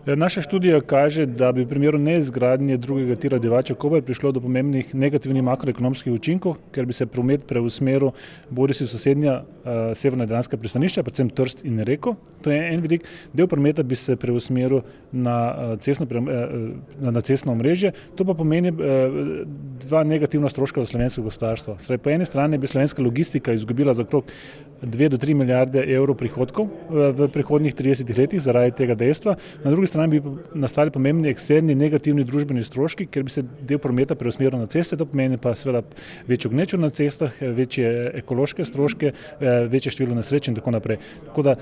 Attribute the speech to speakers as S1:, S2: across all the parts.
S1: Naša študija kaže, da bi v primeru neizgradnje drugega tira Divača-Koper prišlo do pomembnih negativnih makroekonomskih učinkov, ker bi se promet preusmeril bodisi v sosednja severnojadranska pristanišča, predvsem Trst in Reko. To je en vidik. Del prometa bi se preusmeril na cestno omrežje. To pa pomeni dva negativna stroška za slovensko gospodarstvo. Po eni strani bi slovenska logistika izgubila za okrog 2 do 3 milijarde evrov prihodkov v prihodnjih 30 letih zaradi tega dejstva. Na drugi strani bi nastali pomembni eksterni negativni družbeni stroški, ker bi se del prometa preusmeril na ceste. To pomeni pa seveda večjo gnečo na cestah, večje ekološke stroške, večje število nesreč in tako naprej. Tako da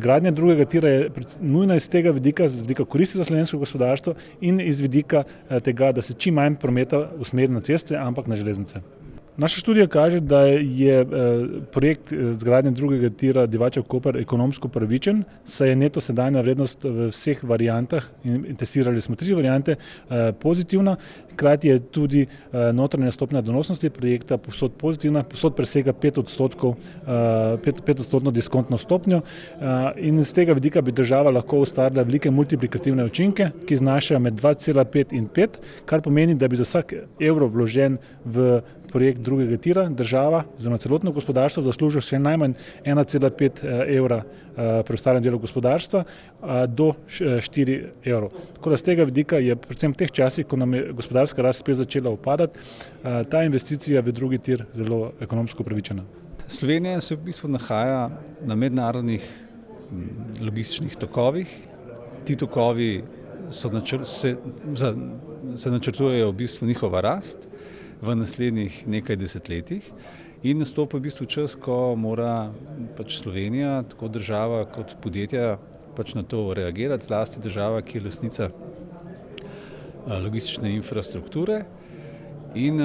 S1: gradnja drugega tira je nujna iz tega vidika, z vidika koristi za slovensko gospodarstvo in iz vidika tega, da se čim manj prometa usmeri na ceste, ampak na železnice. Naša študija kaže, da je projekt zgradnje drugega tira Divača-Koper ekonomsko pravičen, saj je neto sedanja vrednost v vseh variantah, in testirali smo 3 variante, pozitivna. Hkrati je tudi notranja stopnja donosnosti projekta povsod pozitivna, povsod presega 5% diskontno stopnjo in z tega vidika bi država lahko ustvarila velike multiplikativne učinke, ki znašajo med 2,5 in 5, kar pomeni, da bi za vsak evro vložen v projekt drugega tira država oziroma celotno gospodarstvo zaslužil še najmanj 1,5 evra preostalim delu gospodarstva do 4 evrov. Tako da z tega vidika je predvsem v teh časih, ko nam je gospodarska rast spet začela upadati, ta investicija v drugi tir zelo ekonomsko upravičena.
S2: Slovenija se v bistvu nahaja na mednarodnih logističnih tokovih. Ti tokovi se načrtujejo v bistvu njihova rast v naslednjih nekaj desetletjih in nastopa v bistvu čas, ko mora Slovenija, tako država kot podjetja, na to reagirati, zlasti država, ki je lastnica logistične infrastrukture in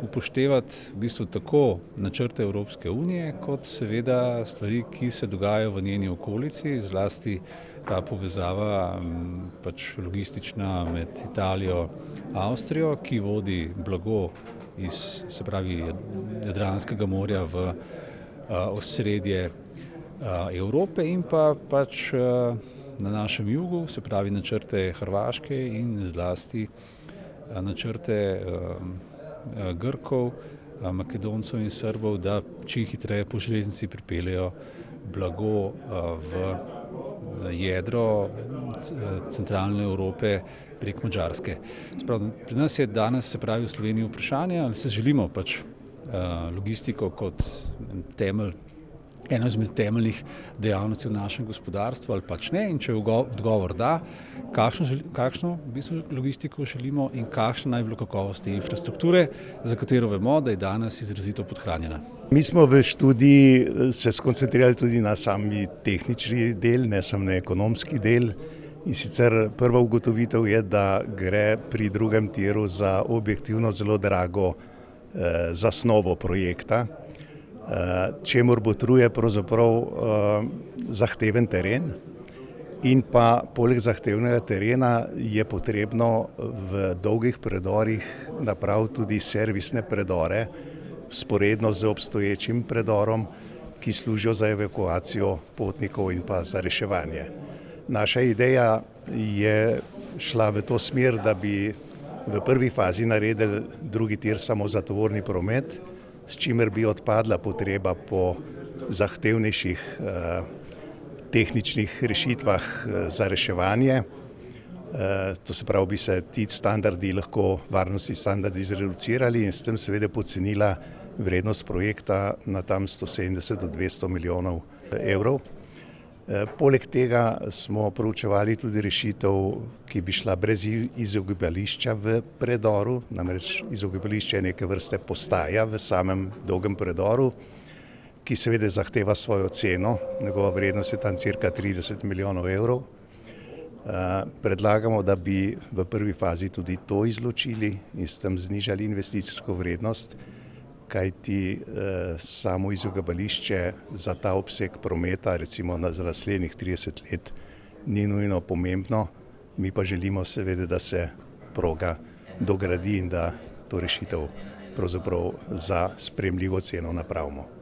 S2: upoštevati v bistvu tako načrte Evropske unije, kot seveda stvari, ki se dogajajo v njeni okolici, zlasti ta povezava logistična med Italijo, Avstrijo, ki vodi blago iz, se pravi, Jadranskega morja v osrednje Evrope in pa na našem jugu, se pravi načrte Hrvaške in zlasti načrte Grkov, Makedoncev in Srbov, da čim hitreje po železnici pripeljejo blago v jedro centralne Evrope prek Madžarske. Pri nas je danes, se pravi, v Sloveniji vprašanje, ali se želimo logistiko kot temelj, eno izmed temeljnih dejavnosti v našem gospodarstvu ali ne, in če je odgovor da, kakšno v bistvu logistiko želimo in kakšna naj bi bila kakovost te infrastrukture, za katero vemo, da je danes izrazito podhranjena.
S3: Mi smo v študiji se skoncentrirali tudi na sami tehnični del, ne samo na ekonomski del. In sicer prva ugotovitev je, da gre pri drugem tiru za objektivno zelo drago zasnovo projekta, čemur botruje pravzaprav zahteven teren in pa poleg zahtevnega terena je potrebno v dolgih predorih napraviti tudi servisne predore, vzporedno z obstoječim predorom, ki služijo za evakuacijo potnikov in pa za reševanje. Naša ideja je šla v to smer, da bi v prvi fazi naredili drugi tir samo za tovorni promet, s čimer bi odpadla potreba po zahtevnejših tehničnih rešitvah za reševanje. To se pravi, bi se ti standardi lahko, varnostni standardi, zreducirali in s tem seveda pocenila vrednost projekta na tam 170 do 200 milijonov evrov. Poleg tega smo proučevali tudi rešitev, ki bi šla brez izogibališča v predoru, namreč izogibališče je neke vrste postaja v samem dolgem predoru, ki seveda zahteva svojo ceno, njegova vrednost je tam cirka 30 milijonov evrov. Predlagamo, da bi v prvi fazi tudi to izločili in s tem znižali investicijsko vrednost, kajti samo izogibališče za ta obseg prometa, recimo za naslednjih 30 let, ni nujno pomembno. Mi pa želimo seveda, da se proga dogradi in da to rešitev pravzaprav za sprejemljivo ceno napravimo.